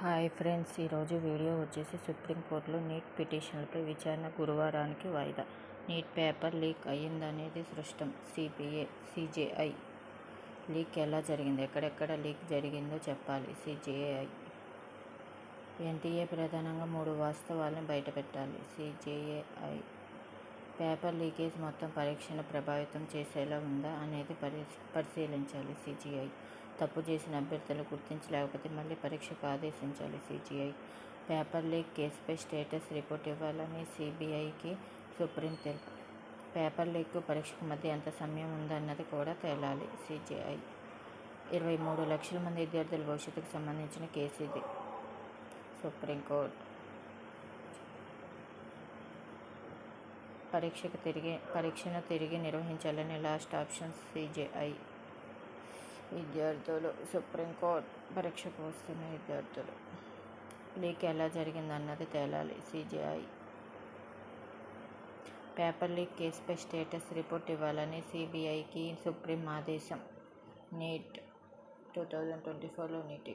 Hi friends, ఈరోజు video వచ్చేసి సుప్రీంకోర్టులో నీట్ పిటిషన్లపై విచారణ గురువారానికి వాయిదా. నీట్ పేపర్ లీక్ అయ్యిందనేది స్పష్టం. సిజేఐ లీక్ ఎలా జరిగింది, ఎక్కడెక్కడ లీక్ జరిగిందో చెప్పాలి. సిజేఐ ఎన్టీఏ ప్రధానంగా 3 వాస్తవాలను బయటపెట్టాలి. సిజేఐ పేపర్ లీకేజ్ మొత్తం పరీక్షను ప్రభావితం చేసేలా ఉందా అనేది పరిశీలించాలి. సిజేఐ తప్పు చేసిన అభ్యర్థులు గుర్తించలేకపోతే మళ్లీ పరీక్షకు ఆదేశించాలి. సిజేఐ పేపర్ లీక్ కేసుపై స్టేటస్ రిపోర్ట్ ఇవ్వాలని సిబిఐకి సుప్రీం తెలిపారు. పేపర్ లీక్కు పరీక్షకు మధ్య ఎంత సమయం ఉందన్నది కూడా తేలాలి. సిజేఐ 23 లక్షల మంది విద్యార్థుల భవిష్యత్తుకు సంబంధించిన కేసు ఇది. సుప్రీంకోర్టు పరీక్షను తిరిగి నిర్వహించాలని లాస్ట్ ఆప్షన్. సిజేఐ విద్యార్థులు సుప్రీంకోర్టు పరీక్షకు వస్తున్న విద్యార్థులు లీక్ ఎలా జరిగిందన్నది తేలాలి. సిజేఐ పేపర్ లీక్ కేసుపై స్టేటస్ రిపోర్ట్ ఇవ్వాలని సిబిఐకి సుప్రీం ఆదేశం. నీట్ 2024లో నీట్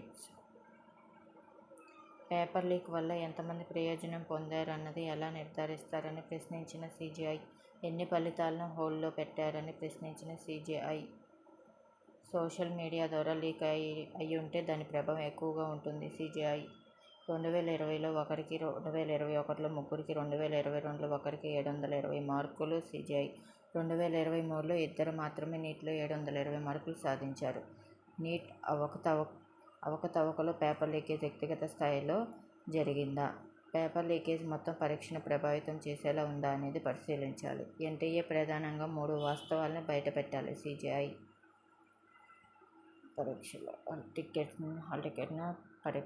పేపర్ లీక్ వల్ల ఎంతమంది ప్రయోజనం పొందారన్నది ఎలా నిర్ధారిస్తారని ప్రశ్నించిన సిజేఐ, ఎన్ని ఫలితాలను హోల్డ్లో పెట్టారని ప్రశ్నించిన సిజేఐ, సోషల్ మీడియా ద్వారా లీక్ అయ్యుంటే దాని ప్రభావం ఎక్కువగా ఉంటుంది. సిజేఐ 2020లో ఒకరికి, 2021లో ముగ్గురికి, 2022లో ఒకరికి 720 మార్కులు. సిజేఐ 2023లో ఇద్దరు మాత్రమే నీట్లో 720 మార్కులు సాధించారు. నీట్ అవకతవకలో పేపర్ లీకేజ్ వ్యక్తిగత స్థాయిలో జరిగిందా, పేపర్ లీకేజ్ మొత్తం పరీక్షను ప్రభావితం చేసేలా ఉందా అనేది పరిశీలించాలి. ఎన్టీఏ ప్రధానంగా 3 వాస్తవాలను బయటపెట్టాలి. సిజేఐ పరీక్షలో హాల్ టికెట్ను పరీక్ష